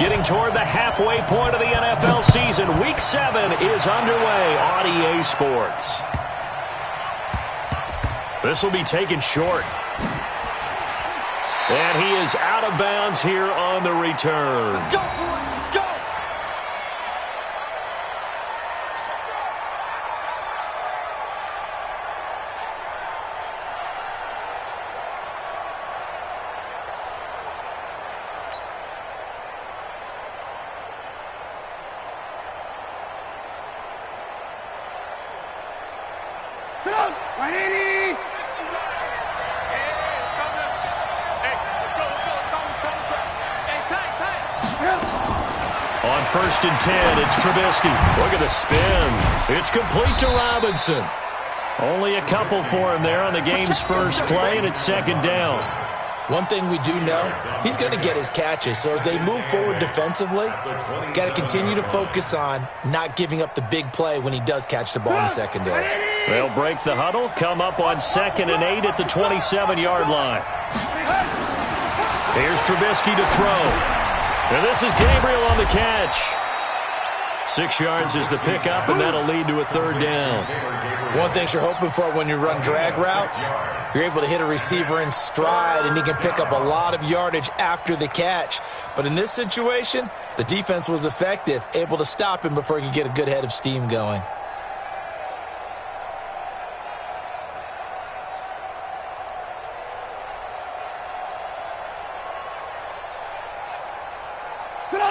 Getting toward the halfway point of the NFL season. Week 7 is underway on EA Sports. This will be taken short. And he is out of bounds here on the return. Let's go, boys, go! Get up! 180! On 1st and 10, it's Trubisky. Look at the spin. It's complete to Robinson. Only a couple for him there on the game's first play, and it's 2nd down. One thing we do know, he's going to get his catches. So as they move forward defensively, got to continue to focus on not giving up the big play when he does catch the ball in the secondary. They'll break the huddle, come up on 2nd and 8 at the 27-yard line. Here's Trubisky to throw. And this is Gabriel on the catch. 6 yards is the pickup, and that'll lead to a 3rd down. One thing you're hoping for when you run drag routes, you're able to hit a receiver in stride, and he can pick up a lot of yardage after the catch. But in this situation, the defense was effective, able to stop him before he could get a good head of steam going.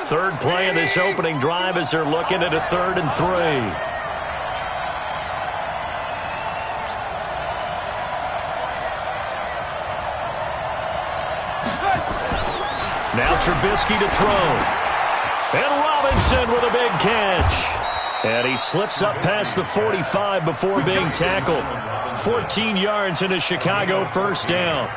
Third play of this opening drive as they're looking at a 3rd and 3. Now Trubisky to throw. And Robinson with a big catch. And he slips up past the 45 before being tackled. 14 yards and a Chicago 1st down.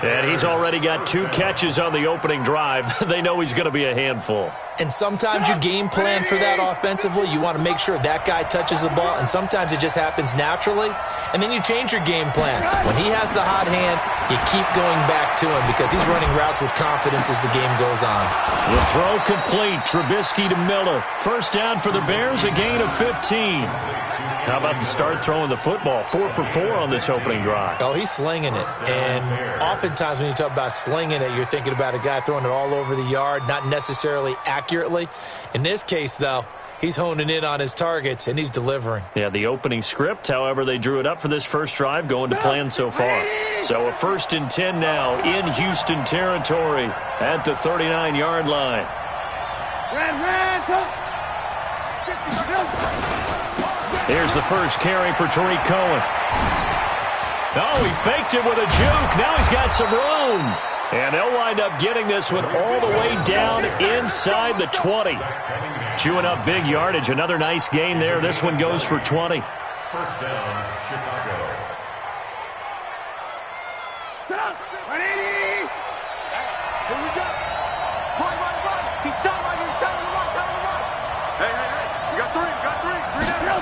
And he's already got 2 catches on the opening drive. They know he's going to be a handful. And sometimes you game plan for that offensively. You want to make sure that guy touches the ball, and sometimes it just happens naturally. And then you change your game plan. When he has the hot hand, you keep going back to him because he's running routes with confidence as the game goes on. The throw complete. Trubisky to Miller. 1st down for the Bears, a gain of 15. How about the start throwing the football? 4 for 4 on this opening drive. Oh, he's slinging it. And oftentimes when you talk about slinging it, you're thinking about a guy throwing it all over the yard, not necessarily accurately. In this case, though, he's honing in on his targets, and he's delivering. Yeah, the opening script, however, they drew it up for this first drive, going to plan so far. So a 1st and 10 now in Houston territory at the 39-yard line. Here's the first carry for Tariq Cohen. Oh, he faked it with a juke. Now he's got some room. And they'll wind up getting this one all the way down inside the 20. Chewing up big yardage. Another nice gain there. This one goes for 20. 1st down, Chicago. 180! Here we go. Run. He's telling him to run. Hey. You got 3. 3 down.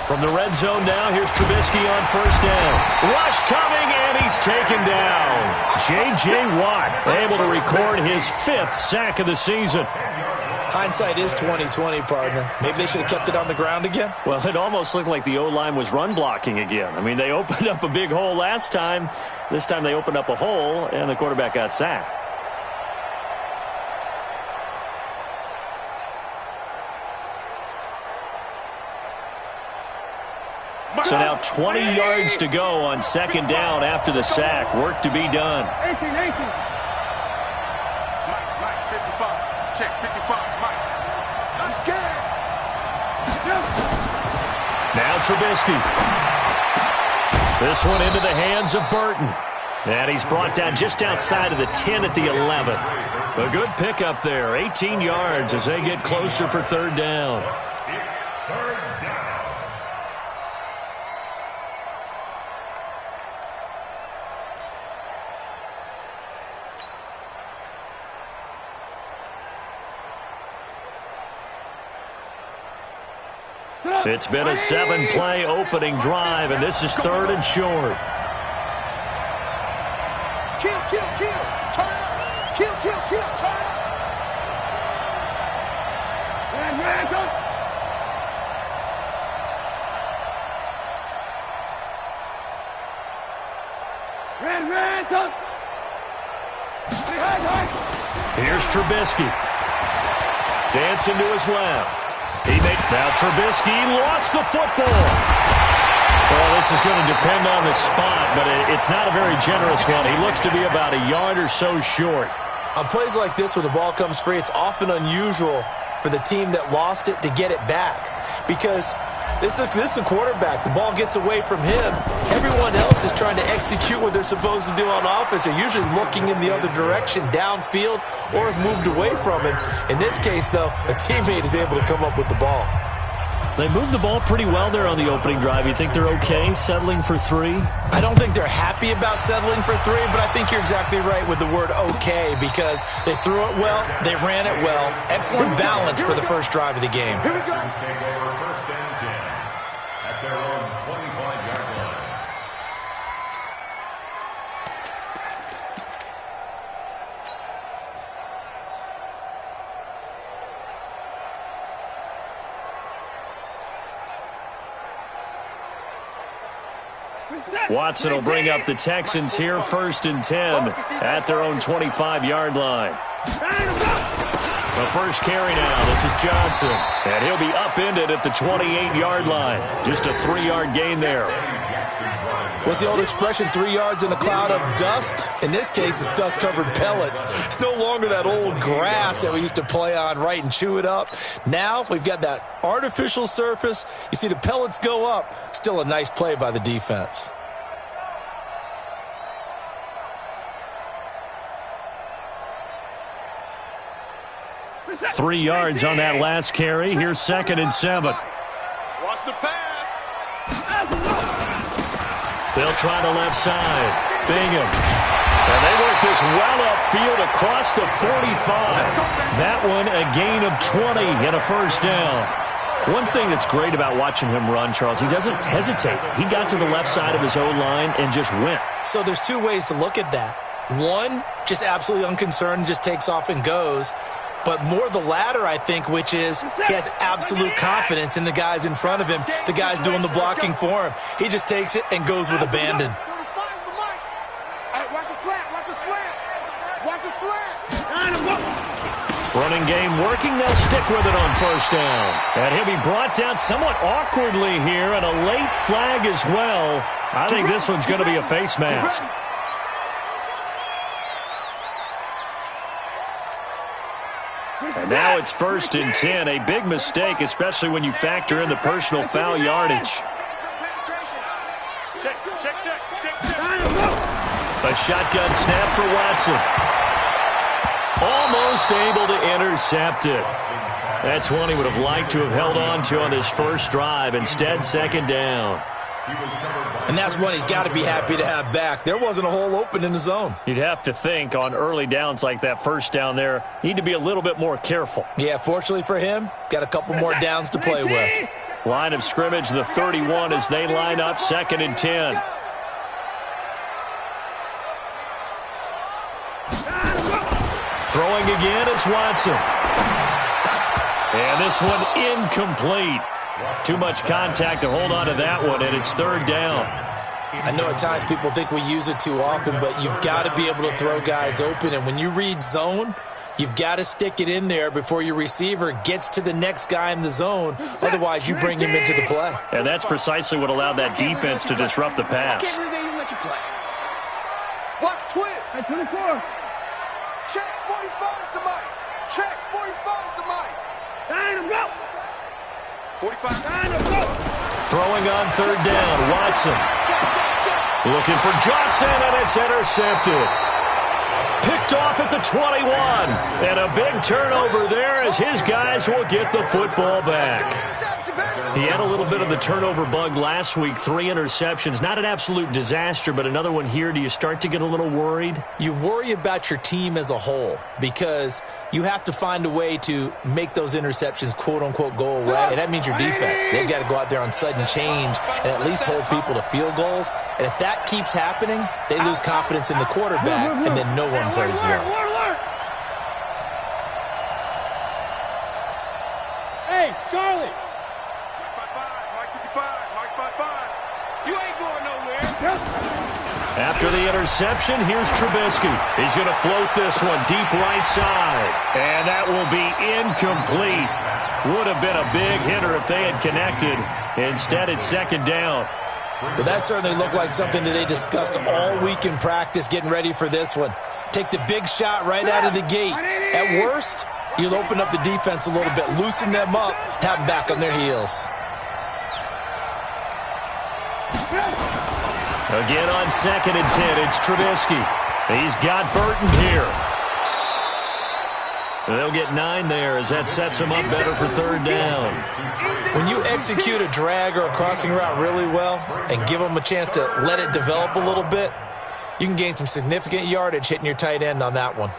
From the red zone now, here's Trubisky on 1st down. Rush coming, and he's taken down. J.J. Watt able to record his 5th sack of the season. Hindsight is 20/20, partner. Maybe they should have kept it on the ground again. Well, it almost looked like the O-line was run blocking again. I mean, they opened up a big hole last time. This time they opened up a hole, and the quarterback got sacked. So now 20 yards to go on 2nd down after the sack. Work to be done. 18. Mike, 55. Check, 55. Mike. He's scared. Now Trubisky. This one into the hands of Burton. And he's brought down just outside of the 10 at the 11. A good pickup there. 18 yards as they get closer for 3rd down. It's been a 7-play opening drive, and this is 3rd and short. Kill. Turn up. Kill. Turn up. Here's Trubisky. Dancing to his left. Now Trubisky lost the football. Well, this is going to depend on the spot, but it's not a very generous one. He looks to be about a yard or so short. On plays like this, when the ball comes free, it's often unusual for the team that lost it to get it back, because this is the quarterback. The ball gets away from him. Everyone else is trying to execute what they're supposed to do on offense. They're usually looking in the other direction, downfield, or have moved away from him. In this case, though, a teammate is able to come up with the ball. They moved the ball pretty well there on the opening drive. You think they're okay settling for 3? I don't think they're happy about settling for 3, but I think you're exactly right with the word okay, because they threw it well, they ran it well. Excellent balance for the first drive of the game. Here we go. Take over first and 10 at their own 25-yard line. Watson will bring up the Texans here, first and 10 at their own 25-yard line. The first carry now. This is Johnson, and he'll be upended at the 28-yard line. Just a 3-yard gain there. What's the old expression, 3 yards in a cloud of dust? In this case, it's dust-covered pellets. It's no longer that old grass that we used to play on, right, and chew it up. Now we've got that artificial surface. You see the pellets go up. Still a nice play by the defense. Three yards on that last carry. Here's second and 7. Watch the pass. They'll try the left side. Bingham. And they work this well upfield across the 45. That one a gain of 20 and a first down. One thing that's great about watching him run, Charles, he doesn't hesitate. He got to the left side of his O-line and just went. So there's two ways to look at that. One, just absolutely unconcerned, just takes off and goes. But more the latter, I think, which is he has absolute confidence in the guys in front of him, the guys doing the blocking for him. He just takes it and goes with abandon. Running game working. They'll stick with it on first down. And he'll be brought down somewhat awkwardly here, and a late flag as well. I think this one's going to be a face mask. And now it's first and 10. A big mistake, especially when you factor in the personal foul yardage. A shotgun snap for Watson. Almost able to intercept it. That's one he would have liked to have held on to on this first drive. Instead, second down. And that's one he's got to be happy to have back. There wasn't a hole open in the zone. You'd have to think on early downs like that first down there, need to be a little bit more careful. Yeah, fortunately for him, got a couple more downs to play with. Line of scrimmage, the 31 as they line up, second and 10. Throwing again, it's Watson. And this one incomplete. Too much contact to hold on to that one, and it's third down. I know at times people think we use it too often, but you've got to be able to throw guys open. And when you read zone, you've got to stick it in there before your receiver gets to the next guy in the zone. Otherwise, you bring him into the play. And that's precisely what allowed that defense to disrupt the pass. I can't believe they even let you play. Watch twist. At 24. Check 45 is the mic. Check 45 is the mic. Line him, go. 45. Line him, go. Throwing on third down, Watson. Looking for Johnson, and it's intercepted. Picked off at the 21. And a big turnover there as his guys will get the football back. He had a little bit of the turnover bug last week, 3 interceptions. Not an absolute disaster, but another one here. Do you start to get a little worried? You worry about your team as a whole because you have to find a way to make those interceptions, quote-unquote, go away, and that means your defense. They've got to go out there on sudden change and at least hold people to field goals. And if that keeps happening, they lose confidence in the quarterback, and then no one plays well. Hey, Charlie. Mike 55. Mike 55. You ain't going nowhere. After the interception, here's Trubisky. He's going to float this one deep right side. And that will be incomplete. Would have been a big hitter if they had connected. Instead, it's second down. But that certainly looked like something that they discussed all week in practice getting ready for this one. Take the big shot right out of the gate. At worst, you'll open up the defense a little bit, loosen them up, have them back on their heels. Again on 2nd and 10, it's Trubisky. He's got Burton here. They'll get 9 there as that sets them up better for 3rd down. When you execute a drag or a crossing route really well and give them a chance to let it develop a little bit, you can gain some significant yardage hitting your tight end on that one.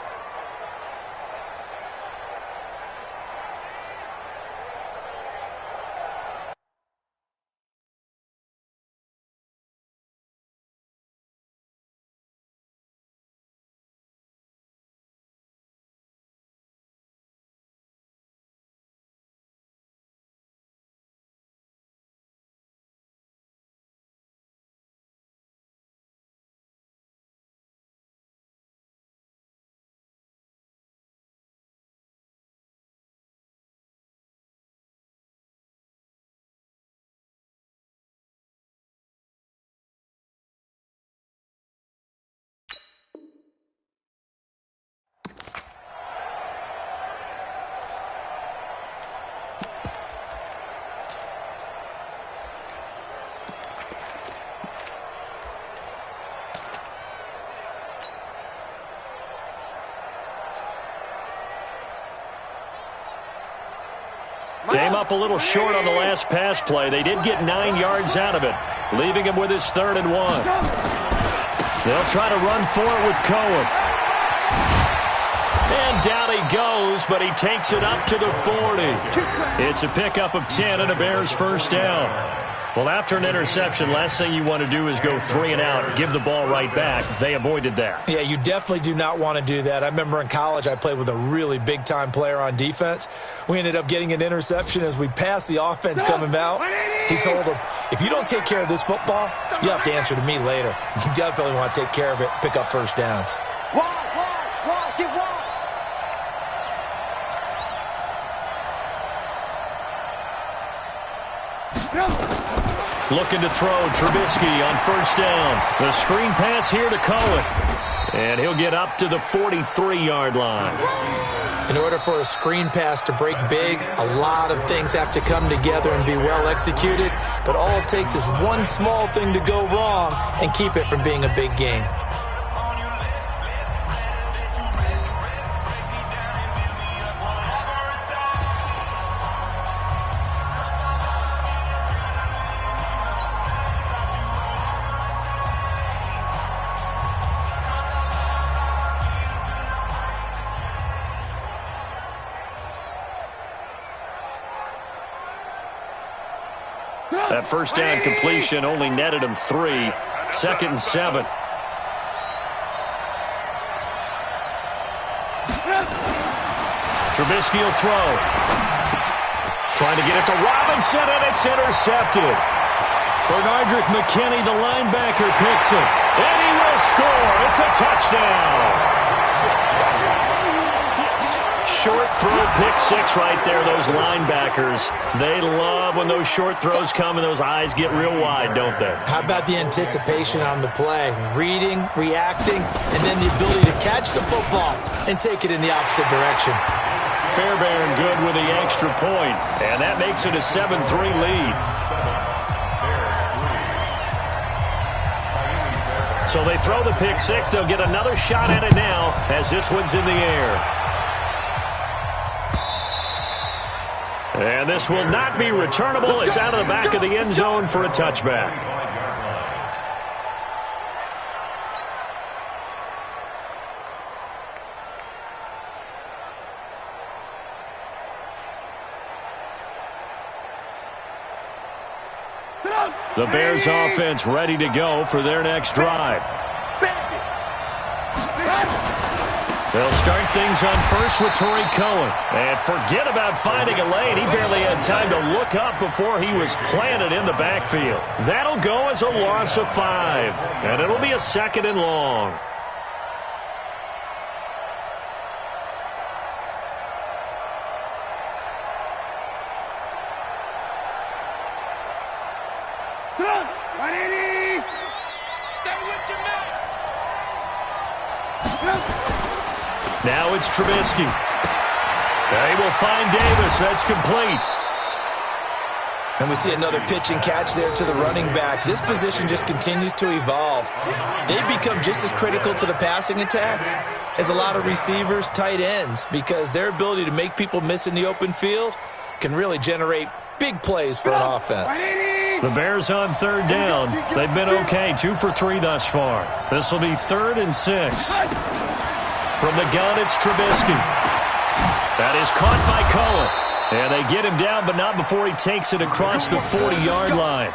Came up a little short on the last pass play. They did get 9 yards out of it, leaving him with his 3rd and 1. They'll try to run for it with Cohen. And down he goes, but he takes it up to the 40. It's a pickup of 10 and a Bears first down. Well, after an interception, last thing you want to do is go 3 and out, give the ball right back. They avoided that. Yeah, you definitely do not want to do that. I remember in college I played with a really big-time player on defense. We ended up getting an interception as we passed the offense coming out. He told him, if you don't take care of this football, you have to answer to me later. You definitely want to take care of it, pick up first downs. Wide, get wide. Looking to throw, Trubisky on first down. The screen pass here to Cohen. And he'll get up to the 43-yard line. In order for a screen pass to break big, a lot of things have to come together and be well executed. But all it takes is one small thing to go wrong and keep it from being a big game. That first down completion only netted him 3. 2nd and 7. Trubisky will throw. Trying to get it to Robinson, and it's intercepted. Bernardrick McKinney, the linebacker, picks it. And he will score. It's a touchdown. Short throw, pick 6 right there, those linebackers. They love when those short throws come and those eyes get real wide, don't they? How about the anticipation on the play? Reading, reacting, and then the ability to catch the football and take it in the opposite direction. Fairbairn good with the extra point, and that makes it a 7-3 lead. So they throw the pick 6. They'll get another shot at it now as this one's in the air. And this will not be returnable. It's out of the back of the end zone for a touchback. The Bears offense ready to go for their next drive. They'll start things on first with Torrey Cohen. And forget about finding a lane. He barely had time to look up before he was planted in the backfield. That'll go as a loss of 5. And it'll be a 2nd and long. Now it's Trubisky. They will find Davis. That's complete. And we see another pitch and catch there to the running back. This position just continues to evolve. They become just as critical to the passing attack as a lot of receivers, tight ends, because their ability to make people miss in the open field can really generate big plays for an offense. The Bears on 3rd down. They've been okay, 2 for 3 thus far. This will be 3rd and 6. From the gun, it's Trubisky. That is caught by Cohen. And they get him down, but not before he takes it across the 40-yard line.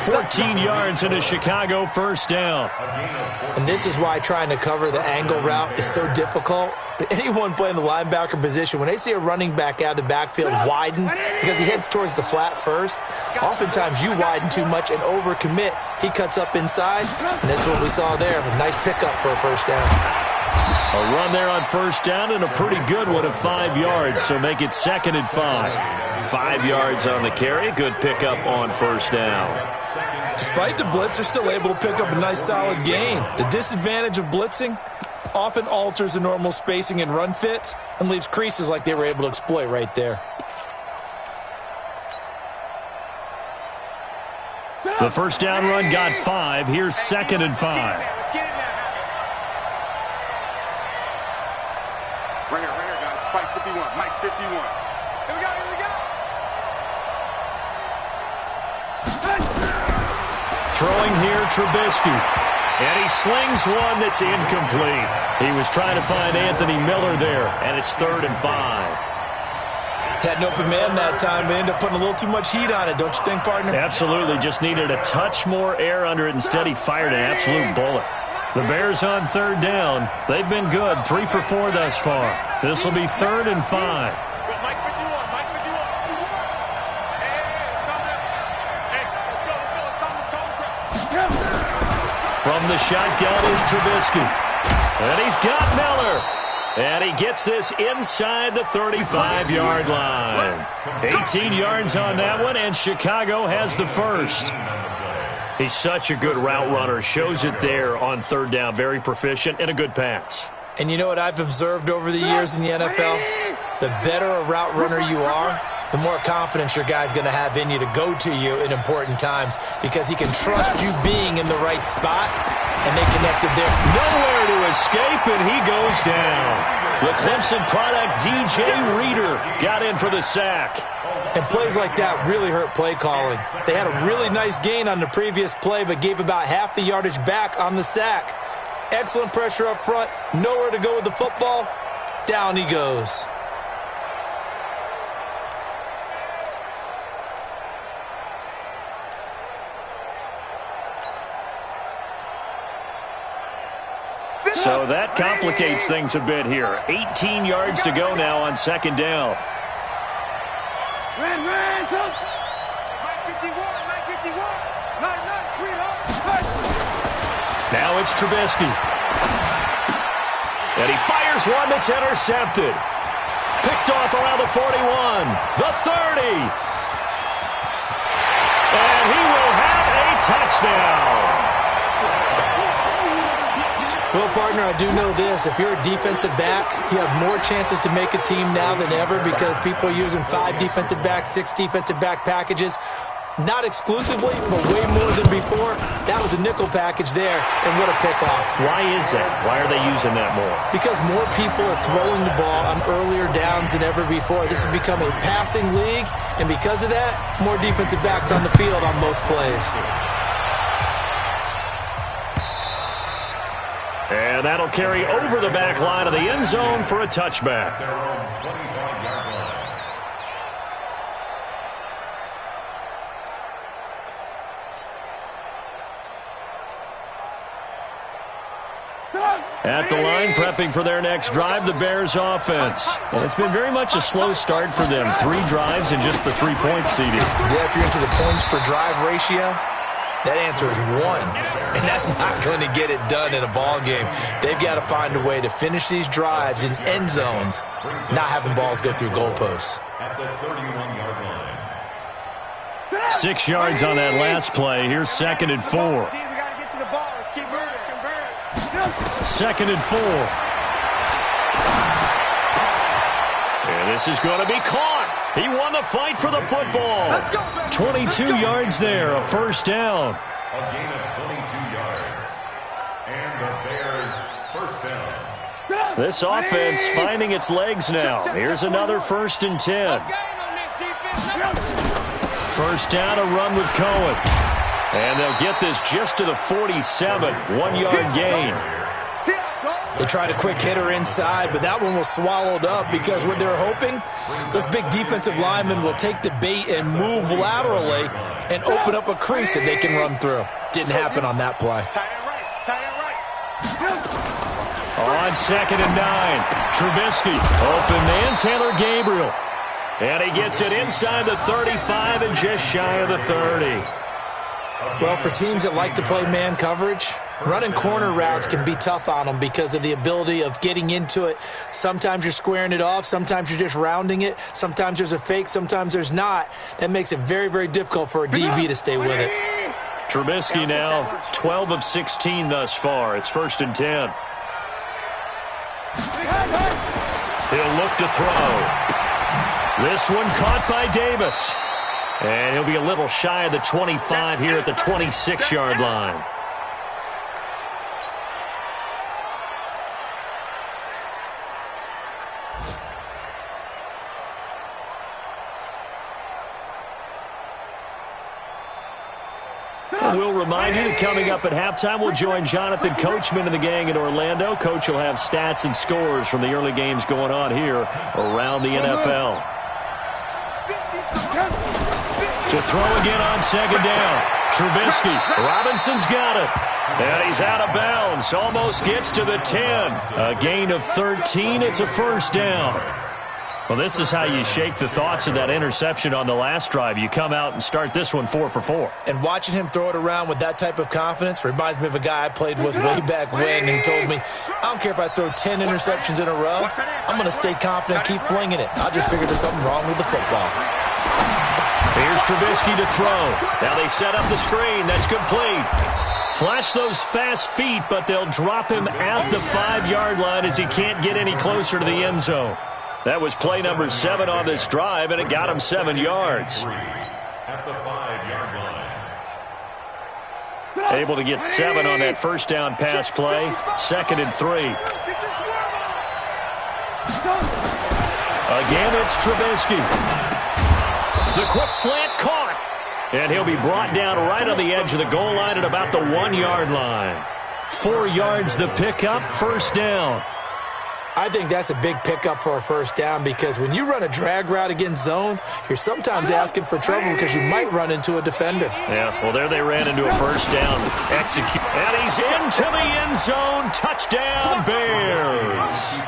14 yards and a Chicago 1st down. And this is why trying to cover the angle route is so difficult. Anyone playing the linebacker position, when they see a running back out of the backfield widen because he heads towards the flat first, oftentimes you widen too much and overcommit. He cuts up inside, and that's what we saw there. A nice pickup for a 1st down. A run there on 1st down and a pretty good one of 5 yards, so make it 2nd and 5. 5 yards on the carry, good pickup on 1st down. Despite the blitz, they're still able to pick up a nice solid gain. The disadvantage of blitzing often alters the normal spacing and run fits and leaves creases like they were able to exploit right there. The 1st down run got 5. Here's 2nd and 5. Right here, guys. Mike 51. Mike 51. Here we go, here we go. Throwing here, Trubisky. And he slings one that's incomplete. He was trying to find Anthony Miller there, and it's 3rd and 5. Had an open man that time, but ended up putting a little too much heat on it, don't you think, partner? Absolutely. Just needed a touch more air under it. Instead, he fired an absolute bullet. The Bears on 3rd down. They've been good, 3 for 4 thus far. This will be 3rd and 5. From the shotgun is Trubisky. And he's got Miller. And he gets this inside the 35-yard line. 18 yards on that one, and Chicago has the 1st. He's such a good route runner. Shows it there on 3rd down. Very proficient and a good pass. And you know what I've observed over the years in the NFL? The better a route runner you are, the more confidence your guy's going to have in you to go to you in important times because he can trust you being in the right spot, and they connected there. Nowhere to escape, and he goes down. The Clemson product, DJ Reader, got in for the sack. And plays like that really hurt play calling. They had a really nice gain on the previous play, but gave about half the yardage back on the sack. Excellent pressure up front. Nowhere to go with the football. Down he goes. So that complicates things a bit here. 18 yards to go now on 2nd down. Ran, Mike 51, Mike 51. Nice, sweetheart. Now it's Trubisky. And he fires one that's intercepted. Picked off around the 41, the 30. And he will have a touchdown. Well, partner, I do know this. If you're a defensive back, you have more chances to make a team now than ever because people are using 5 defensive backs, 6 defensive back packages. Not exclusively, but way more than before. That was a nickel package there, and what a pickoff. Why is that? Why are they using that more? Because more people are throwing the ball on earlier downs than ever before. This has become a passing league, and because of that, more defensive backs on the field on most plays. And that'll carry over the back line of the end zone for a touchback. At the line, prepping for their next drive, the Bears offense. And it's been very much a slow start for them. 3 drives and just the 3 points seeded. Yeah, if you're into the points per drive ratio, that answer is 1. And that's not going to get it done in a ball game. They've got to find a way to finish these drives in end zones, not having balls go through goalposts. At the 31-yard line. 6 yards on that last play. Here's 2nd and 4. 2nd and 4. And this is going to be caught. He won the fight for the football. 22 yards there, a first down. A gain of 22 yards. And the Bears first down. This offense finding its legs now. Here's another 1st and 10. First down, a run with Cohen. And they'll get this just to the 47, 1-yard gain. They tried a quick hitter inside, but that one was swallowed up because what they're hoping, this big defensive lineman will take the bait and move laterally and open up a crease that they can run through. Didn't happen on that play. On 2nd and 9, Trubisky, open man, Taylor Gabriel. And he gets it inside the 35 and just shy of the 30. Well, for teams that like to play man coverage, running corner routes can be tough on them because of the ability of getting into it. Sometimes you're squaring it off. Sometimes you're just rounding it. Sometimes there's a fake. Sometimes there's not. That makes it very, very difficult for a DB to stay with it. Trubisky now 12 of 16 thus far. It's 1st and 10. He'll look to throw. This one caught by Davis. And he'll be a little shy of the 25 here at the 26-yard line. We'll remind you that coming up at halftime, we'll join Jonathan Coachman and the gang in Orlando. Coach will have stats and scores from the early games going on here around the NFL. To throw again on 2nd down. Trubisky. Robinson's got it. And he's out of bounds. Almost gets to the 10. A gain of 13. It's a first down. Well, this is how you shake the thoughts of that interception on the last drive. You come out and start this one 4 for 4. And watching him throw it around with that type of confidence reminds me of a guy I played with way back when. He told me, I don't care if I throw 10 interceptions in a row. I'm going to stay confident, keep flinging it. I just figured there's something wrong with the football. Here's Trubisky to throw. Now they set up the screen. That's complete. Flash those fast feet, but they'll drop him at the 5-yard line as he can't get any closer to the end zone. That was play number 7 on this drive, and it got him 7 yards. At the 5-yard line. Able to get 7 on that first down pass play. 2nd and 3. Again, it's Trubisky. The quick slant caught. And he'll be brought down right on the edge of the goal line at about the 1-yard line. 4 yards the pickup, first down. I think that's a big pickup for a first down because when you run a drag route against zone, you're sometimes asking for trouble because you might run into a defender. Yeah, well, there they ran into a first down. Execute. And he's into the end zone. Touchdown, Bears.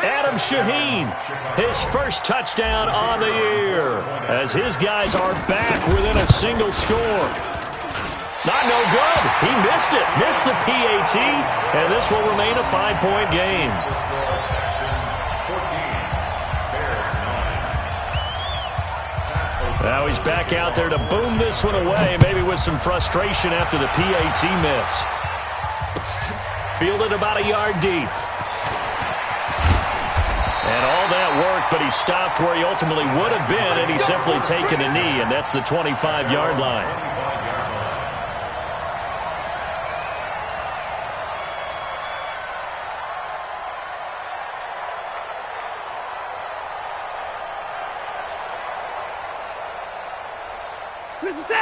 Adam Shaheen, his first touchdown on the year as his guys are back within a single score. Not no good. He missed it. Missed the PAT, and this will remain a 5-point game. Now he's back out there to boom this one away, maybe with some frustration after the PAT miss. Fielded about a yard deep. And all that work, but he stopped where he ultimately would have been, and he's simply taken a knee, and that's the 25-yard line.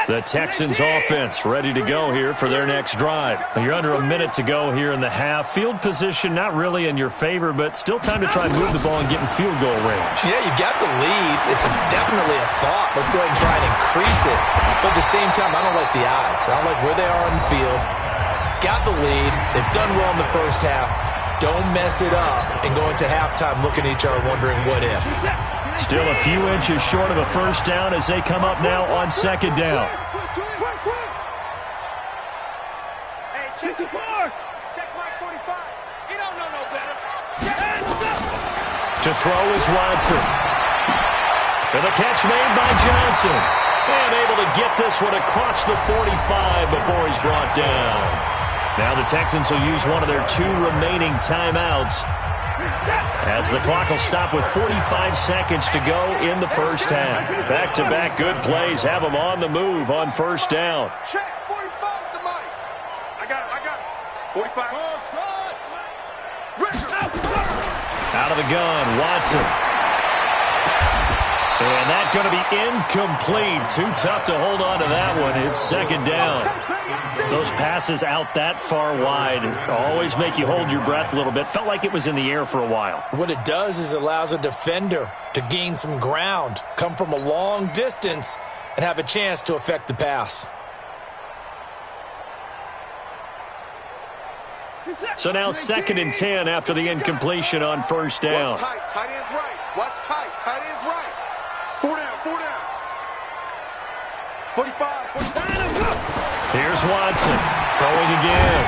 The Texans offense ready to go here for their next drive. You're under a minute to go here in the half. Field position not really in your favor, but still time to try and move the ball and get in field goal range. Yeah, you got the lead. It's definitely a thought. Let's go ahead and try and increase it. But at the same time, I don't like the odds. I don't like where they are on the field. got the lead. They've done well in the first half. Don't mess it up and go into halftime looking at each other wondering what if. Still a few inches short of a first down as they come up now on second down. Hey, check the board. Check my 45. You don't know no better. To throw is Watson. And the catch made by Johnson. And able to get this one across the 45 before he's brought down. Now the Texans will use one of their 2 remaining timeouts, as the clock will stop with 45 seconds to go in the first half. Back-to-back good plays have them on the move on first down. Check 45 to Mike. I got it. 45. Out of the gun, Watson. And that's going to be incomplete. Too tough to hold on to that one. It's second down. Those passes out that far wide always make you hold your breath a little bit. Felt like it was in the air for a while. What it does is it allows a defender to gain some ground, come from a long distance, and have a chance to affect the pass. So now 2nd and 10 after the incompletion on first down. Watch tight. Tight end's right. Watch tight. Tight end's right. 4 down. 4 down. 45. 45. Here's Watson throwing again.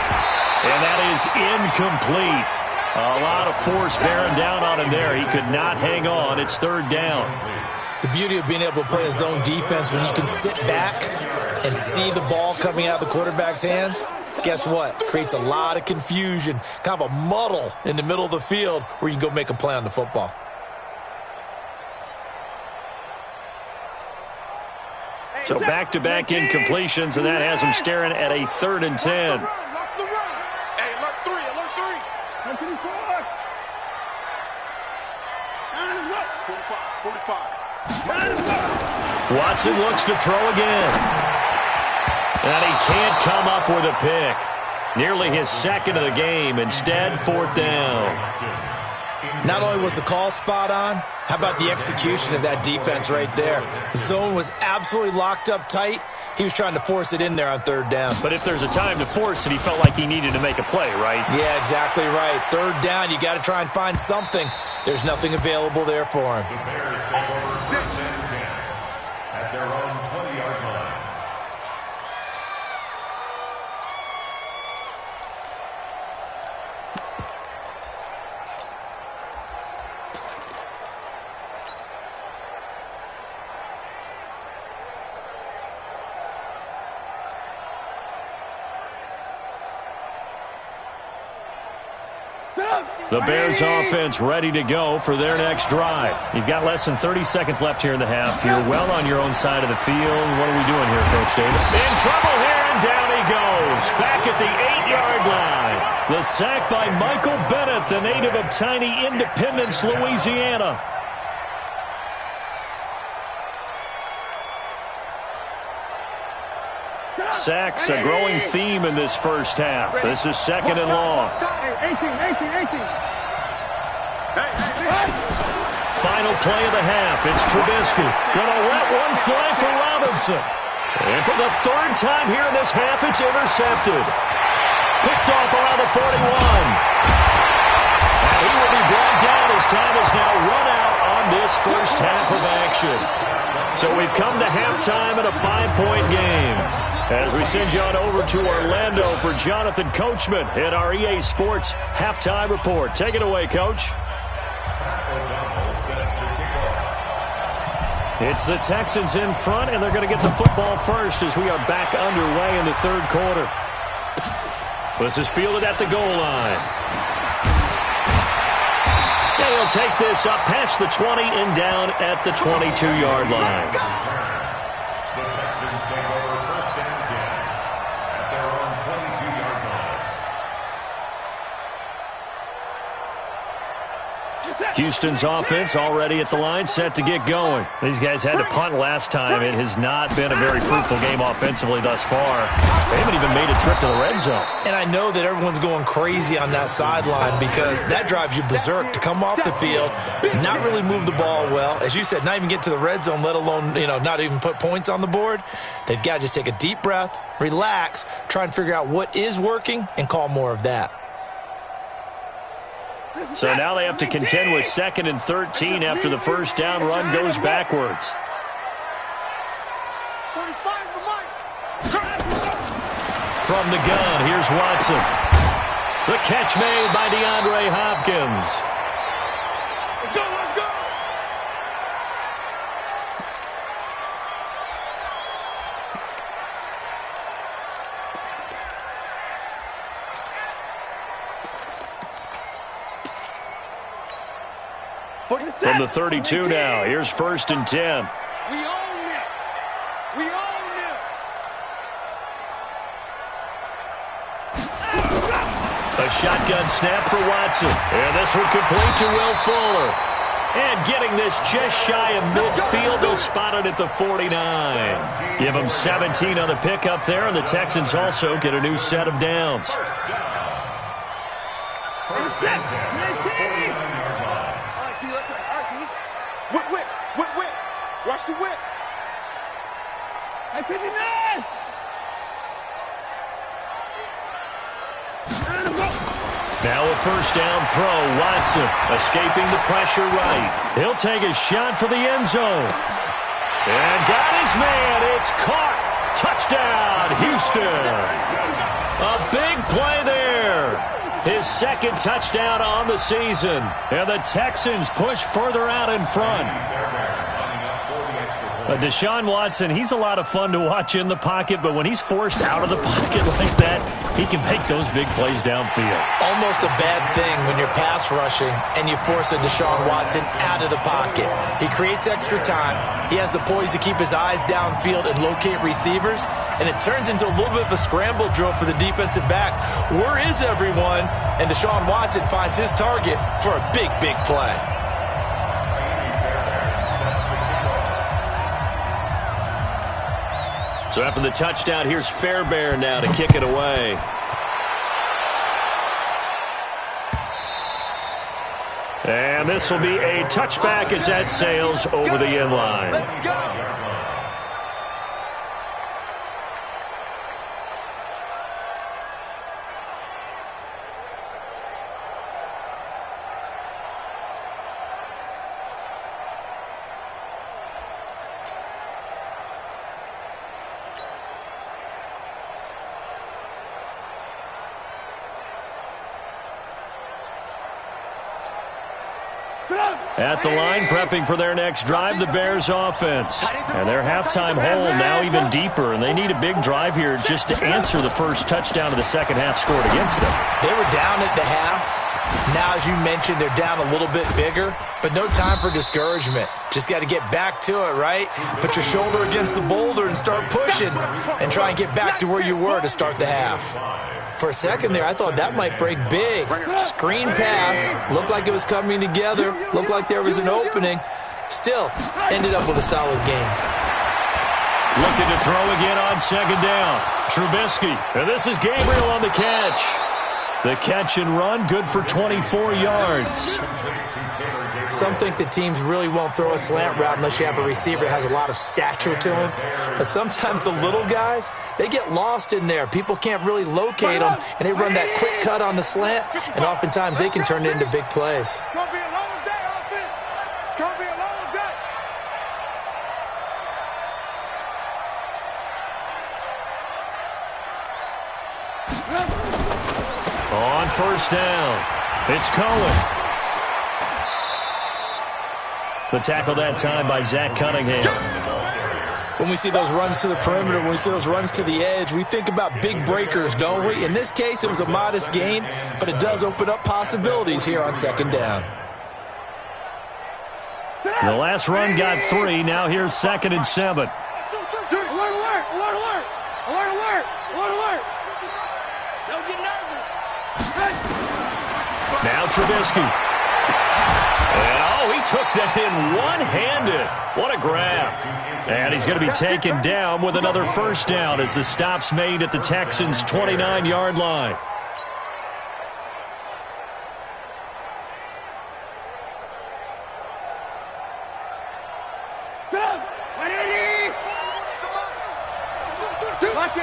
And that is incomplete. A lot of force bearing down on him there. He could not hang on. It's third down. The beauty of being able to play a zone defense when you can sit back and see the ball coming out of the quarterback's hands, guess what? Creates a lot of confusion, kind of a muddle in the middle of the field where you can go make a play on the football. So back-to-back incompletions, and that has him staring at a 3rd and 10. Watch the run. Hey, alert 3. Alert 3. 45. Watson looks to throw again. And he can't come up with a pick. Nearly his 2nd of the game. Instead, 4th down. Not only was the call spot on, how about the execution of that defense right there? The zone was absolutely locked up tight. He was trying to force it in there on 3rd down. But if there's a time to force it, he felt like he needed to make a play, right? Yeah, exactly right. 3rd down, you got to try and find something. There's nothing available there for him. The Bears take over 1st and 10 at their own 20-yard line. The Bears offense ready to go for their next drive. You've got less than 30 seconds left here in the half. You're well on your own side of the field. What are we doing here, Coach David? In trouble here, and down he goes. Back at the 8-yard line. The sack by Michael Bennett, the native of tiny Independence, Louisiana. Sacks, a growing theme in this first half. This is 2nd and long. 18. Final play of the half. It's Trubisky. Gonna let one fly for Robinson. And for the 3rd time here in this half, it's intercepted. Picked off around the 41. And he will be brought down as time is now run out on this first half of action. So we've come to halftime in a 5-point game. As we send you on over to Orlando for Jonathan Coachman in our EA Sports Halftime Report. Take it away, Coach. It's the Texans in front, and they're going to get the football first as we are back underway in the 3rd quarter. This is fielded at the goal line. And he'll take this up past the 20 and down at the 22-yard line. The Texans take over 1st and 10 at their own 22-yard line. Houston's offense already at the line, set to get going. These guys had to punt last time. It has not been a very fruitful game offensively thus far. They haven't even made a trip to the red zone. And I know that everyone's going crazy on that sideline because that drives you berserk to come off the field, not really move the ball well. As you said, not even get to the red zone, let alone, not even put points on the board. They've got to just take a deep breath, relax, try and figure out what is working, and call more of that. So now they have to contend with 2nd and 13 after the first down run goes backwards. From the gun, here's Watson. The catch made by DeAndre Hopkins. Let's go, let's go! From the 32 now, here's 1st and 10. We own it! We own it! A shotgun snap for Watson. And this one complete to Will Fuller. And getting this just shy of midfield, they'll spot it at the 49. Give them 17 on the pickup there, and the Texans also get a new set of downs. Whip. Watch the whip. Hey, 59! Now a first down throw. Watson escaping the pressure right. He'll take a shot for the end zone. And got his man. It's caught. Touchdown, Houston. A big play there. His 2nd touchdown on the season. And the Texans push further out in front. Deshaun Watson, he's a lot of fun to watch in the pocket, but when he's forced out of the pocket like that, he can make those big plays downfield. Almost a bad thing when you're pass rushing and you force a Deshaun Watson out of the pocket. He creates extra time. He has the poise to keep his eyes downfield and locate receivers, and it turns into a little bit of a scramble drill for the defensive backs. Where is everyone? And Deshaun Watson finds his target for a big, big play. So after the touchdown, here's Fairbairn now to kick it away. And this will be a touchback as that sails over the end line. Let's go! At the line, prepping for their next drive, the Bears offense. And their halftime hole now even deeper, and they need a big drive here just to answer the first touchdown of the second half scored against them. They were down at the half. Now, as you mentioned, they're down a little bit bigger, but no time for discouragement. Just got to get back to it, right? Put your shoulder against the boulder and start pushing and try and get back to where you were to start the half. For a second there, I thought that might break big. Screen pass, looked like it was coming together, looked like there was an opening. Still, ended up with a solid game. Looking to throw again on 2nd down. Trubisky, and this is Gabriel on the catch. The catch and run, good for 24 yards. Some think that teams really won't throw a slant route unless you have a receiver that has a lot of stature to him. But sometimes the little guys, they get lost in there. People can't really locate them, and they run that quick cut on the slant, and oftentimes they can turn it into big plays. It's going to be a long day, offense. It's going to be a long day. On first down, it's Cohen. The tackle that time by Zach Cunningham. When we see those runs to the perimeter, when we see those runs to the edge, we think about big breakers, don't we? In this case, it was a modest gain, but it does open up possibilities here on 2nd down. The last run got 3. Now here's 2nd and 7. Alert. Don't get nervous. Now Trubisky. And, he took that in one-handed. What a grab. And he's going to be taken down with another first down as the stop's made at the Texans' 29-yard line.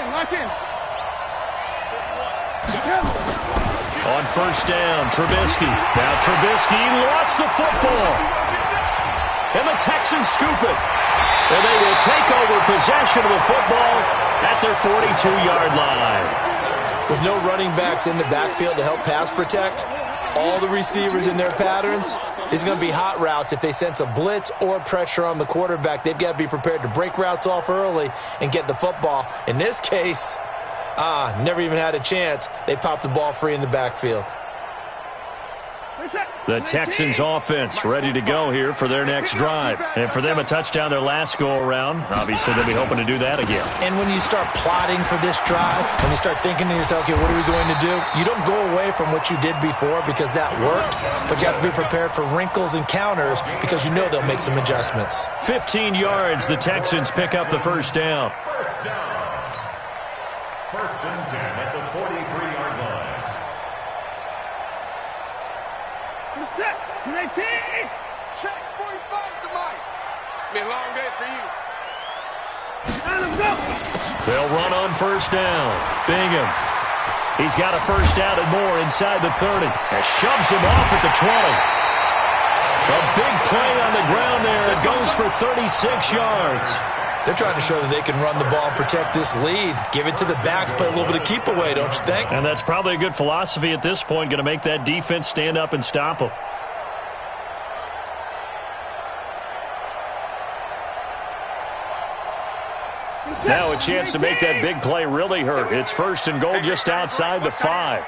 Lock in. On first down, Trubisky. Now Trubisky lost the football. And the Texans scoop it. And they will take over possession of the football at their 42-yard line. With no running backs in the backfield to help pass protect, all the receivers in their patterns, it's going to be hot routes. If they sense a blitz or pressure on the quarterback, they've got to be prepared to break routes off early and get the football. In this case, never even had a chance. They popped the ball free in the backfield. The Texans offense ready to go here for their next drive. And for them, a touchdown their last go-around. Obviously, they'll be hoping to do that again. And when you start plotting for this drive, when you start thinking to yourself, okay, what are we going to do? You don't go away from what you did before because that worked, but you have to be prepared for wrinkles and counters because you know they'll make some adjustments. 15 yards, the Texans pick up the first down. First and 10 at the 43-yard line. Set. Check 45 to Mike. It's been a long day for you. Let's go. They'll run on first down. Bingham. He's got a first down and more inside the 30. And shoves him off at the 20. A big play on the ground there. It goes for 36 yards. They're trying to show that they can run the ball and protect this lead. Give it to the backs, play a little bit of keep away, don't you think? And that's probably a good philosophy at this point, going to make that defense stand up and stop them. Now a chance to make that big play really hurt. It's first and goal just outside the 5.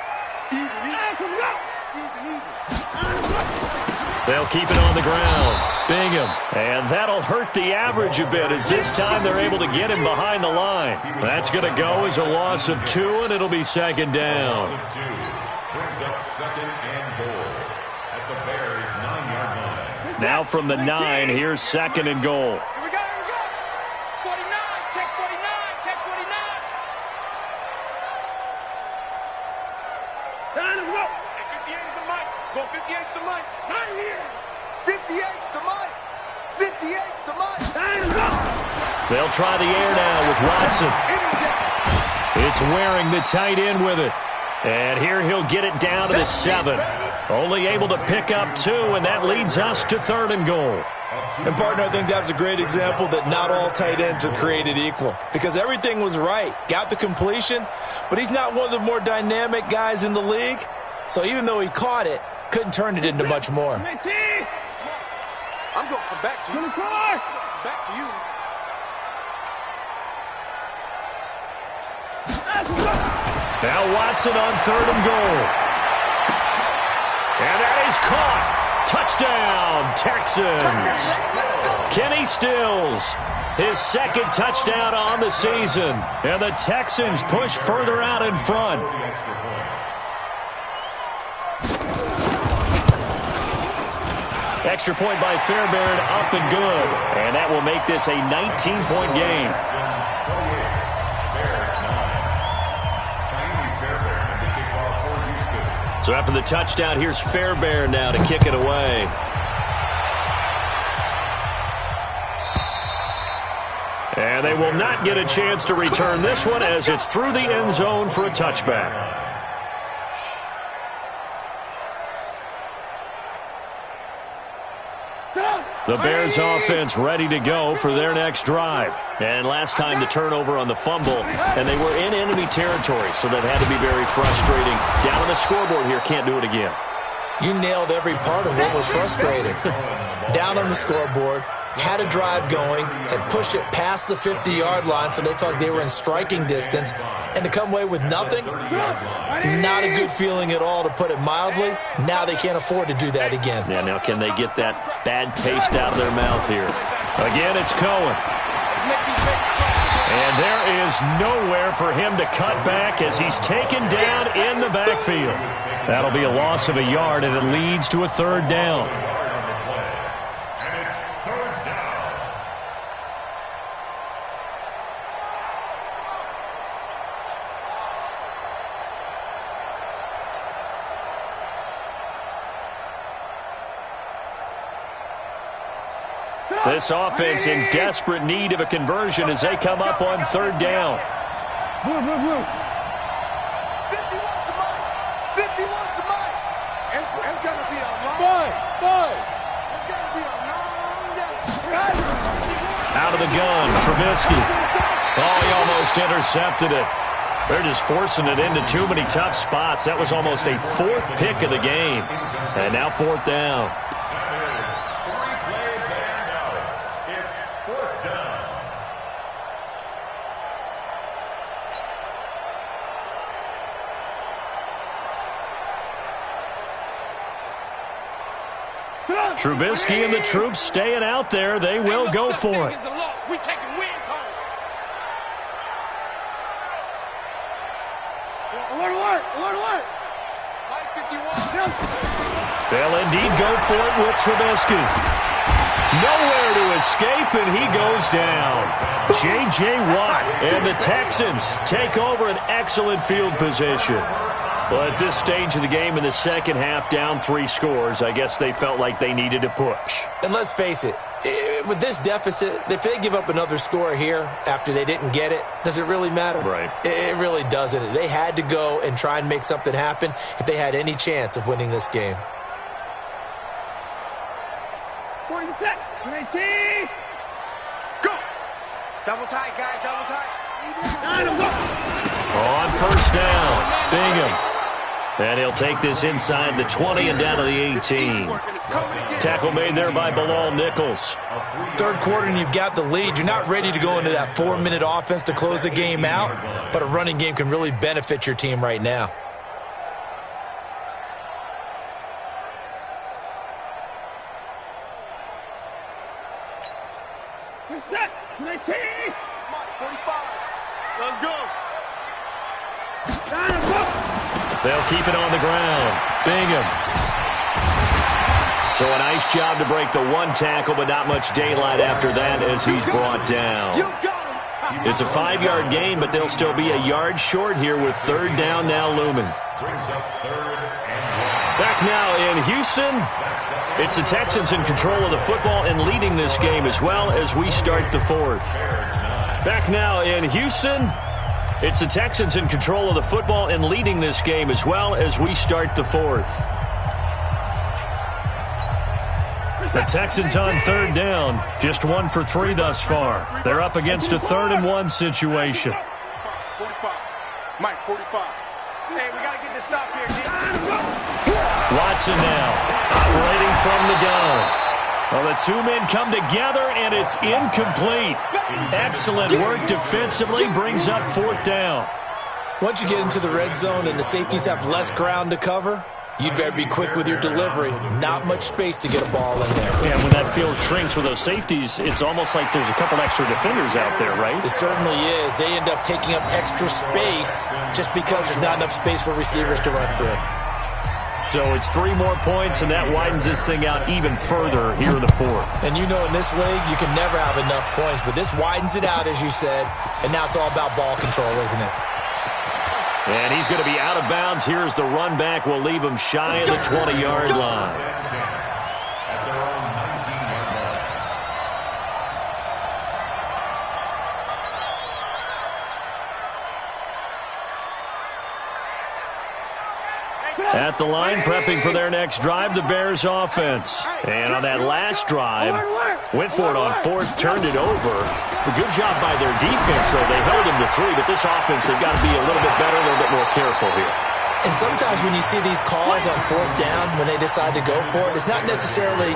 They'll keep it on the ground. Bingham. And that'll hurt the average a bit as this time they're able to get him behind the line. That's going to go as a loss of 2, and it'll be second down. Brings up second and goal at the Bears' 9-yard line. Now from the 9, here's second and goal. Here we go. 49. Check 49. Check 49. Let's go. 58 is the mic. Go 58 is the mic. Not here. 58 is the mic. 58 is the mic. Let's go. They'll try the air now with Watson. It's Waring, the tight end, with it. And here he'll get it down to the 7. Only able to pick up 2, and that leads us to third and goal. And, partner, I think that's a great example that not all tight ends are created equal because everything was right. Got the completion, but he's not one of the more dynamic guys in the league. So even though he caught it, couldn't turn it into much more. I'm going to come back to you. Back to you. Now Watson on third and goal. And that is caught. Touchdown, Texans. Kenny Stills, his second touchdown on the season. And the Texans push further out in front. Extra point by Fairbairn, up and good. And that will make this a 19-point game. So after the touchdown, here's Fairbairn now to kick it away. And they will not get a chance to return this one as it's through the end zone for a touchback. The Bears offense ready to go for their next drive. And last time the turnover on the fumble, and they were in enemy territory, so that had to be very frustrating. Down on the scoreboard here, can't do it again. You nailed every part of what was frustrating. Down on the scoreboard, had a drive going, had pushed it past the 50-yard line, so they felt they were in striking distance, and to come away with nothing, not a good feeling at all, to put it mildly. Now they can't afford to do that again. Yeah, now can they get that bad taste out of their mouth here? Again, it's Cohen. And there is nowhere for him to cut back as he's taken down in the backfield. That'll be a loss of a yard, and it leads to a third down. This offense in desperate need of a conversion as they come up on third down. 51 to Mike. 51 to Mike. It's going to be a long day. It's going to be a long day. Out of the gun, Trubisky. Oh, he almost intercepted it. They're just forcing it into too many tough spots. That was almost a fourth pick of the game. And now fourth down. Trubisky and the troops staying out there. They will go for it. We taking wins home. Alert. Mike 51. They'll indeed go for it with Trubisky. Nowhere to escape, and he goes down. J.J. Watt and the Texans take over an excellent field position. Well, at this stage of the game in the second half, down 3 scores, I guess they felt like they needed to push. And let's face it, with this deficit, if they give up another score here after they didn't get it, does it really matter? Right. It really doesn't. They had to go and try and make something happen if they had any chance of winning this game. 40 seconds. 19. Go. Double tight, guys. Double tight. On first down, Bingham. And he'll take this inside the 20 and down to the 18. Tackle made there by Bilal Nichols. Third quarter and you've got the lead. You're not ready to go into that 4-minute offense to close the game out, but a running game can really benefit your team right now. Set. 19. 45. Let's go. They'll keep it on the ground. Bingham. So a nice job to break the one tackle, but not much daylight after that as he's brought down. It's a 5-yard gain, but they'll still be a yard short here with third down now looming. Back now in Houston, it's the Texans in control of the football and leading this game as well as we start the fourth. Back now in Houston, it's the Texans in control of the football and leading this game as well as we start the fourth. The Texans on third down, just 1 for 3 thus far. They're up against a 3rd and 1 situation. 45. Mike, 45. Hey, we got to get this stop here, D. Watson now, operating from the gun. Well, the 2 men come together, and it's incomplete. Excellent work defensively, brings up fourth down. Once you get into the red zone and the safeties have less ground to cover, you'd better be quick with your delivery. Not much space to get a ball in there. Yeah, when that field shrinks with those safeties, it's almost like there's a couple extra defenders out there, right? It certainly is. They end up taking up extra space just because there's not enough space for receivers to run through. So it's 3 more points, and that widens this thing out even further here in the fourth. And you know in this league, you can never have enough points, but this widens it out, as you said, and now it's all about ball control, isn't it? And he's going to be out of bounds. Here's the run back. We'll leave him shy of the 20-yard line. At the line, prepping for their next drive, the Bears offense. And on that last drive, went for it on fourth, turned it over. A good job by their defense, though. They held him to 3, but this offense, they've got to be a little bit better, a little bit more careful here. And sometimes when you see these calls on fourth down, when they decide to go for it, it's not necessarily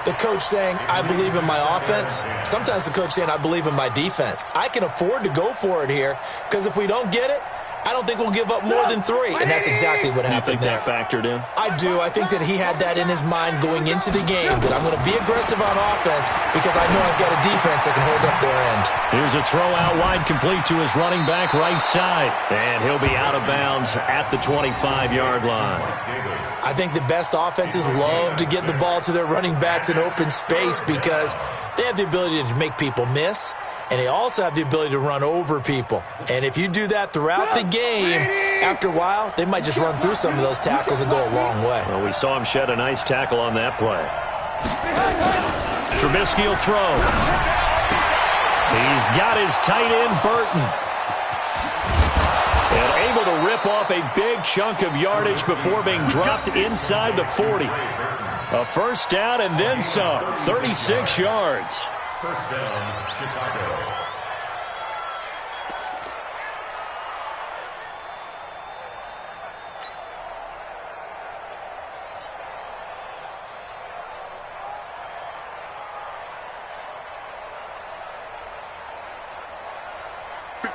the coach saying, I believe in my offense. Sometimes the coach saying, I believe in my defense. I can afford to go for it here, because if we don't get it, I don't think we'll give up more than 3, and that's exactly what happened there. You think that factored in? I do. I think that he had that in his mind going into the game, that I'm going to be aggressive on offense because I know I've got a defense that can hold up their end. Here's a throw out wide, complete to his running back right side, and he'll be out of bounds at the 25-yard line. I think the best offenses love to get the ball to their running backs in open space because they have the ability to make people miss, and they also have the ability to run over people. And if you do that throughout the game, after a while, they might just run through some of those tackles and go a long way. Well, we saw him shed a nice tackle on that play. Trubisky will throw. He's got his tight end, Burton. And able to rip off a big chunk of yardage before being dropped inside the 40. A first down and then some. 36 yards. First down, Chicago.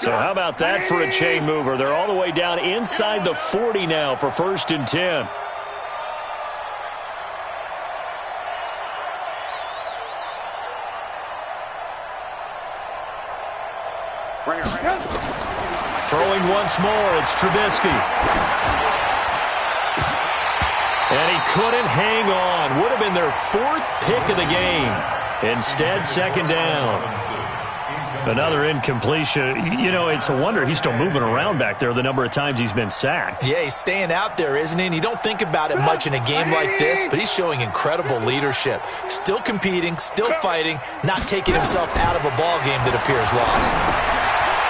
So how about that for a chain mover? They're all the way down inside the 40 now for 1st and 10. Throwing once more, it's Trubisky. And he couldn't hang on. Would have been their 4th pick of the game. Instead, 2nd down. Another incompletion. You know, it's a wonder he's still moving around back there the number of times he's been sacked. Yeah, he's staying out there, isn't he? And you don't think about it much in a game like this, but he's showing incredible leadership. Still competing, still fighting, not taking himself out of a ball game that appears lost.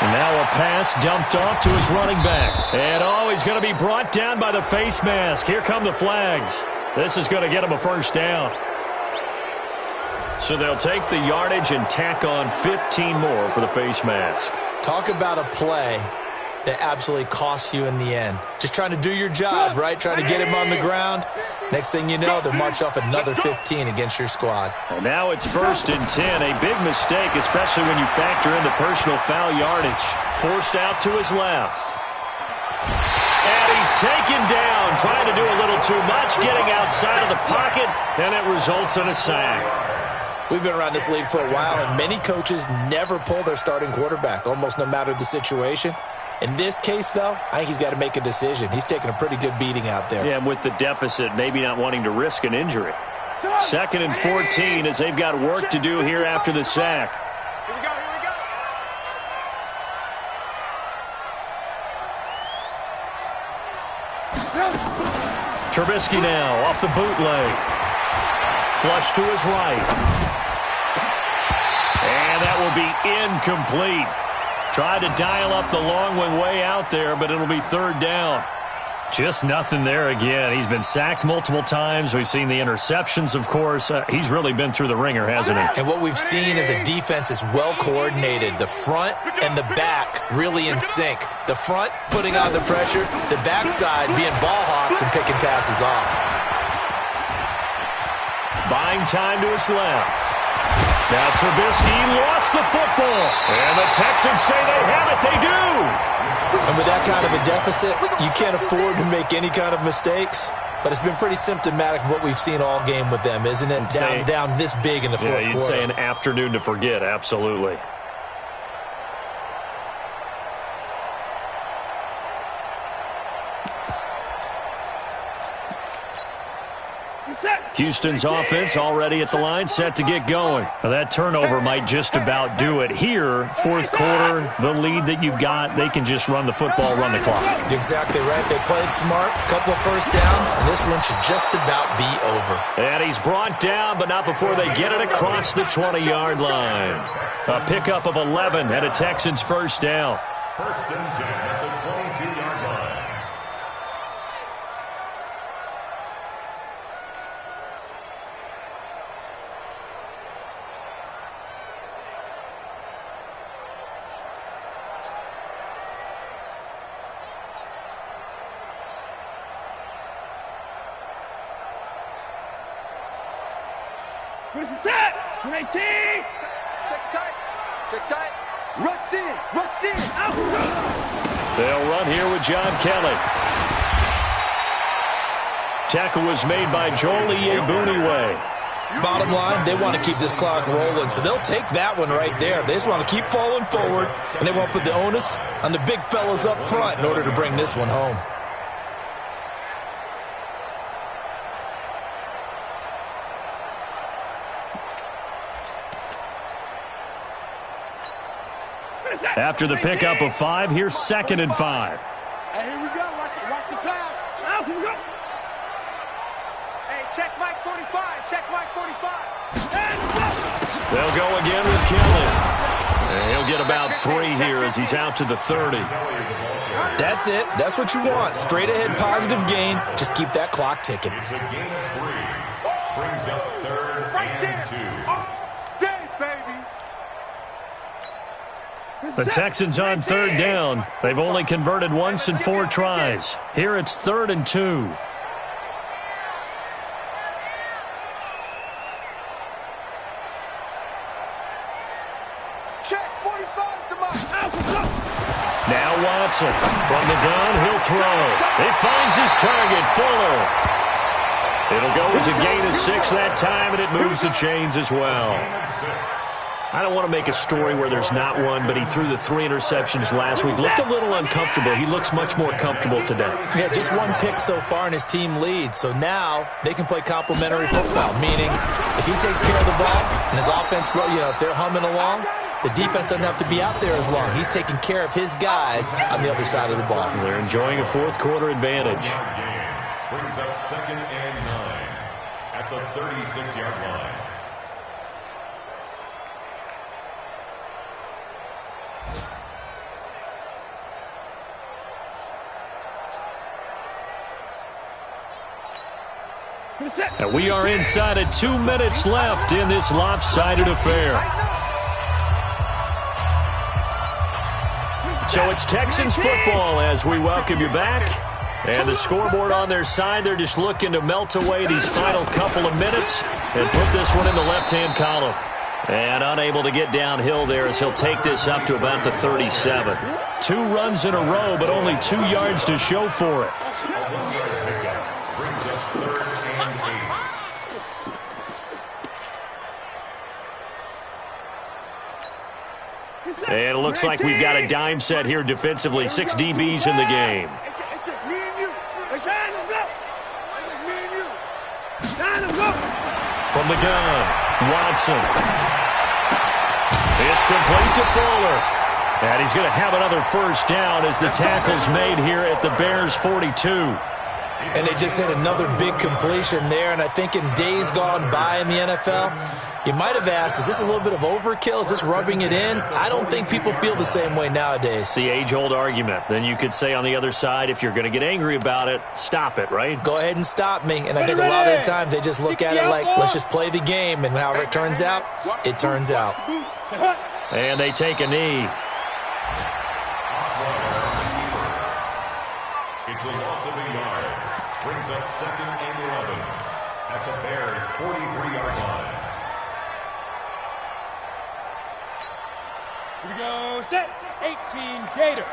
And now a pass dumped off to his running back. And he's going to be brought down by the face mask. Here come the flags. This is going to get him a first down. So they'll take the yardage and tack on 15 more for the face mask. Talk about a play that absolutely costs you in the end. Just trying to do your job, right? Trying to get him on the ground. Next thing you know, they'll march off another 15 against your squad. And now it's 1st and 10. A big mistake, especially when you factor in the personal foul yardage. Forced out to his left. And he's taken down, trying to do a little too much, getting outside of the pocket, and it results in a sack. We've been around this league for a while, and many coaches never pull their starting quarterback, almost no matter the situation. In this case, though, I think he's got to make a decision. He's taking a pretty good beating out there. Yeah, and with the deficit, maybe not wanting to risk an injury. 2nd and 14 as they've got work to do here after the sack. Here we go, here we go. Trubisky now off the bootleg. Flush to his right. And that will be incomplete. Tried to dial up the long one way out there, but it'll be 3rd down. Just nothing there again. He's been sacked multiple times. We've seen the interceptions, of course. He's really been through the ringer, hasn't he? And what we've seen is a defense that's well coordinated. The front and the back really in sync. The front putting on the pressure, the backside being ball hawks and picking passes off. Buying time to his left. Now Trubisky lost the football. And the Texans say they have it. They do. And with that kind of a deficit, you can't afford to make any kind of mistakes. But it's been pretty symptomatic of what we've seen all game with them, isn't it? Down this big in the fourth quarter. Yeah, you'd say an afternoon to forget. Absolutely. Houston's offense already at the line, set to get going. Now that turnover might just about do it. Here, 4th quarter, the lead that you've got, they can just run the football, run the clock. You're exactly right. They played smart, couple of first downs, and this one should just about be over. And he's brought down, but not before they get it across the 20-yard line. A pickup of 11 and a Texans first down. 1st and 10 at the 22-yard line. Where's the tap? 19! Check tight. Check tight. Rush in. Rush in. Out. They'll run here with John Kelly. Tackle was made by Joel Iyiegbuniwe. Bottom line, they want to keep this clock rolling, so they'll take that one right there. They just want to keep falling forward, and they won't put the onus on the big fellas up front in order to bring this one home. After the pickup of 5, here's 2nd and 5. Hey, here we go. Watch the pass. Out, here we go. Hey, check Mike 45. Check Mike 45. They'll go again with Kelly. And he'll get about 3 here as he's out to the 30. That's it. That's what you want. Straight ahead positive gain. Just keep that clock ticking. It's a gain of 3. Brings up 3rd and 2. The Texans on 3rd down. They've only converted once in 4 tries. Here it's 3rd and 2. Now Watson from the gun, he'll throw. He finds his target, Fuller. It'll go as a gain of 6 that time, and it moves the chains as well. I don't want to make a story where there's not one, but he threw the 3 interceptions last week. Looked a little uncomfortable. He looks much more comfortable today. Yeah, just 1 pick so far, and his team leads. So now they can play complementary football, meaning if he takes care of the ball and his offense, if they're humming along, the defense doesn't have to be out there as long. He's taking care of his guys on the other side of the ball. They're enjoying a 4th quarter advantage. Brings up 2nd and 9 at the 36-yard line. And we are inside of 2 minutes left in this lopsided affair. So it's Texans football as we welcome you back. And the scoreboard on their side, they're just looking to melt away these final couple of minutes and put this one in the left-hand column. And unable to get downhill there as he'll take this up to about the 37. 2 runs in a row, but only 2 yards to show for it. And it looks like we've got a dime set here defensively. 6 DBs in the game. It's just me and you. It's time to go. It's just me and you. Time to go. From the gun, Watson. It's complete to Fuller. And he's going to have another first down as the tackle's made here at the Bears' 42. And they just hit another big completion there. And I think in days gone by in the NFL, you might have asked, is this a little bit of overkill? Is this rubbing it in? I don't think people feel the same way nowadays. The age-old argument. Then you could say on the other side, if you're going to get angry about it, stop it, right? Go ahead and stop me. And I think a lot of the times they just look at it like, let's just play the game. And however it turns out, it turns out. And they take a knee. It's a loss of a yard. Brings up 2nd and 11 at the Bears' 43-yard line. Here we go, set, 18, Gator.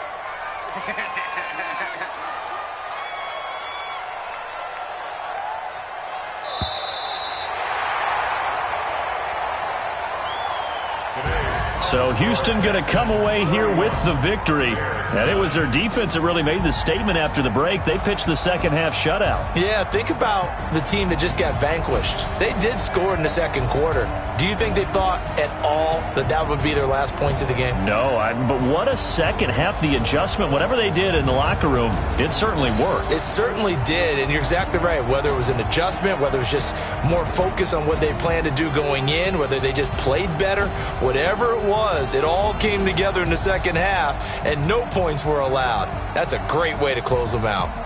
So Houston going to come away here with the victory. And it was their defense that really made the statement after the break. They pitched the second half shutout. Yeah, think about the team that just got vanquished. They did score in the second quarter. Do you think they thought at all that that would be their last points of the game? No, but what a second half. The adjustment, whatever they did in the locker room, it certainly worked. It certainly did, and you're exactly right. Whether it was an adjustment, whether it was just more focus on what they planned to do going in, whether they just played better, whatever it was, it all came together in the second half, and no points were allowed. That's a great way to close them out.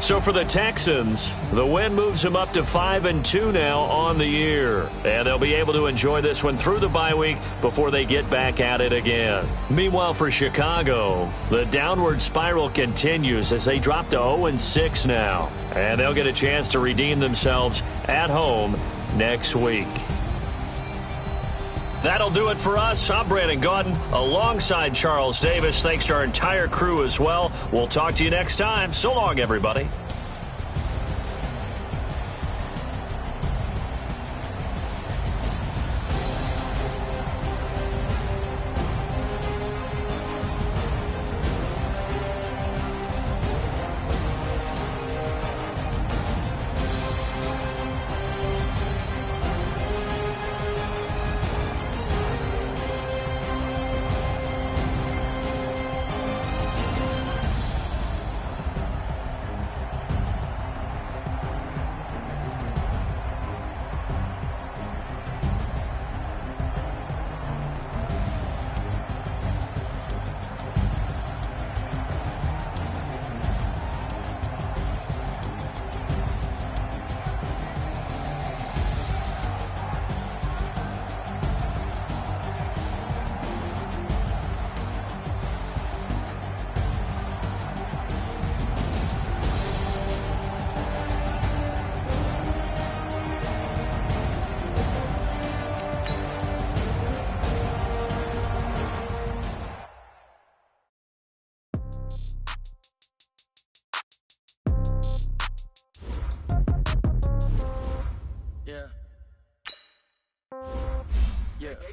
So for the Texans, the win moves them up to 5-2 now on the year. And they'll be able to enjoy this one through the bye week before they get back at it again. Meanwhile, for Chicago, the downward spiral continues as they drop to 0-6 now. And they'll get a chance to redeem themselves at home next week. That'll do it for us. I'm Brandon Gaudin alongside Charles Davis. Thanks to our entire crew as well. We'll talk to you next time. So long, everybody.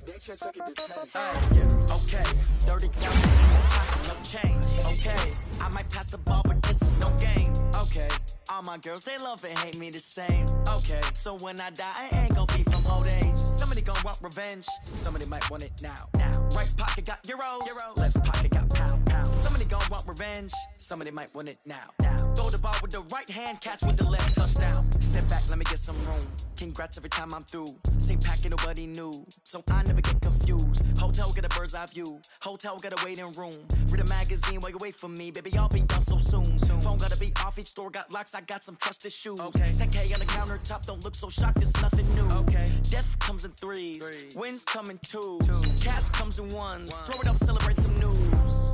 Okay, 30,000 in the pocket, no change. Okay, I might pass the ball, but this is no game. Okay, all my girls, they love and hate me the same. Okay, so when I die, I ain't gon' be from old age. Somebody gon' want revenge, somebody might want it now. Right pocket got euros, left pocket got pounds. Somebody gon' want revenge, somebody might want it now. Throw the ball with the right hand, catch with the left, touchdown. Step back, let me get some room. Congrats every time I'm through. Same packet, nobody knew, so I never get confused. Hotel get a bird's eye view, hotel got a waiting room. Read a magazine while you wait for me, baby, I'll be done so soon. Phone gotta be off, each store got locks, I got some trusted shoes. 10K on the countertop, don't look so shocked, it's nothing new. Death comes in threes, wins come in twos, cash comes in ones. Throw it up, celebrate some news.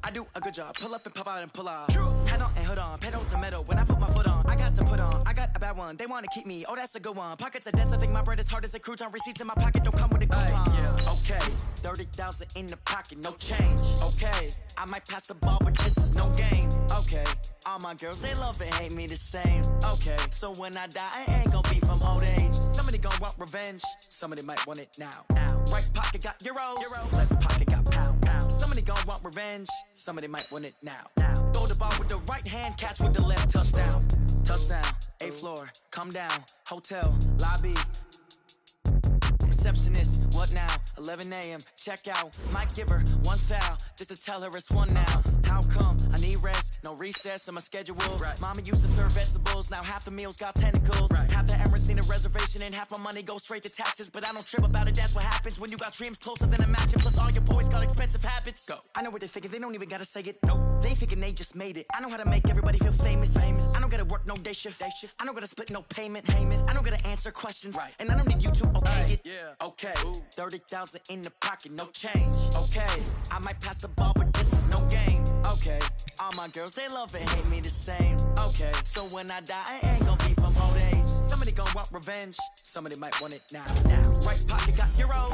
I do a good job, pull up and pop out and pull off. Head on and hood on, pedal to metal. When I put my foot on, I got to put on. I got a bad one, they wanna keep me, oh that's a good one. Pockets are dense, I think my bread is hard as a crouton. Receipts in my pocket don't come with a coupon. Okay, 30,000 in the pocket, no change. Okay, I might pass the ball, but this is no game. Okay, all my girls, they love and hate me the same. Okay, so when I die, I ain't gon' be from old age. Somebody gon' want revenge, somebody might want it now. Right pocket got euros, left pocket got pounds. Somebody gon' want revenge, somebody might want it now. Throw the ball with the right hand, catch with the left, touchdown. Touchdown, 8th floor, come down, hotel, lobby. Receptionist, what now? 11 a.m., check out. Might give her one foul, just to tell her it's one now. How come? I need rest, no recess in my schedule. Mama used to serve vegetables, now half the meals got tentacles. Half the Emirates need a reservation and half my money goes straight to taxes. But I don't trip about it, that's what happens when you got dreams closer than a match. Plus all your boys got expensive habits. Go. I know what they're thinking, they don't even gotta say it. Nope. They thinking they just made it. I know how to make everybody feel famous. I don't gotta work no day shift. I don't gotta split no payment. I don't gotta answer questions. And I don't need you to okay it. Okay, 30,000 in the pocket, no change. Okay, I might pass the ball, but this is no game. Okay, all my girls, they love and hate me the same. Okay, so when I die, I ain't gon' be from old age. Somebody gon' want revenge, somebody might want it now. Right pocket got euros,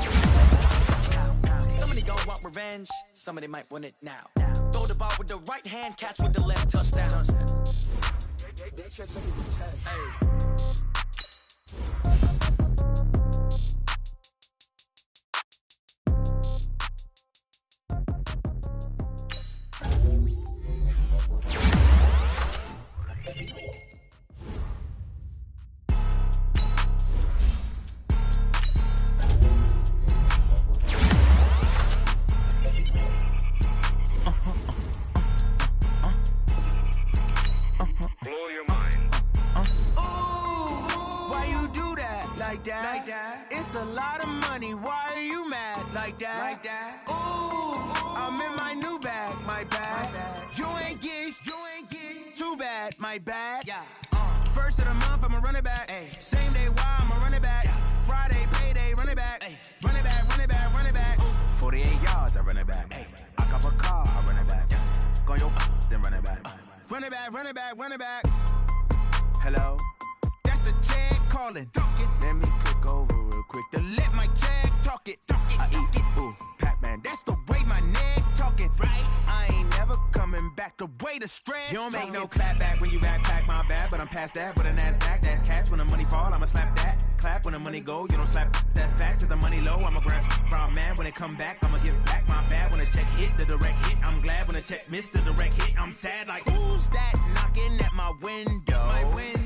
somebody gon' want revenge, somebody might want it now. Throw the ball with the right hand, catch with the left, touchdown. Like that. It's a lot of money. Why are you mad like that? Ooh, I'm in my new bag, my bag. You ain't get too bad, my bag. Yeah. First of the month, I'ma run it back. Same day, why I'ma run it back. Friday, payday, run it back. Run it back, run it back, run it back. 48 yards, I run it back. I cop a car, I run it back. Go your then run it back. Run it back, run it back, run it back. Hello? That's the jag calling. Let me click over real quick to let my jag talk it. I eat it, ooh, Pac-Man. That's the way my neck talking. Right? I ain't never coming back. The way the stress. You don't make no clap back when you backpack, my bad. But I'm past that. But a NASDAQ, that's cash. When the money fall, I'ma slap that. Clap when the money go, you don't slap. That's facts. If the money low, I'ma grab brown man. When it come back, I'ma give back my bad. When the check hit, the direct hit. I'm glad when the check missed the direct hit. I'm sad like, who's that knocking at my window? My window.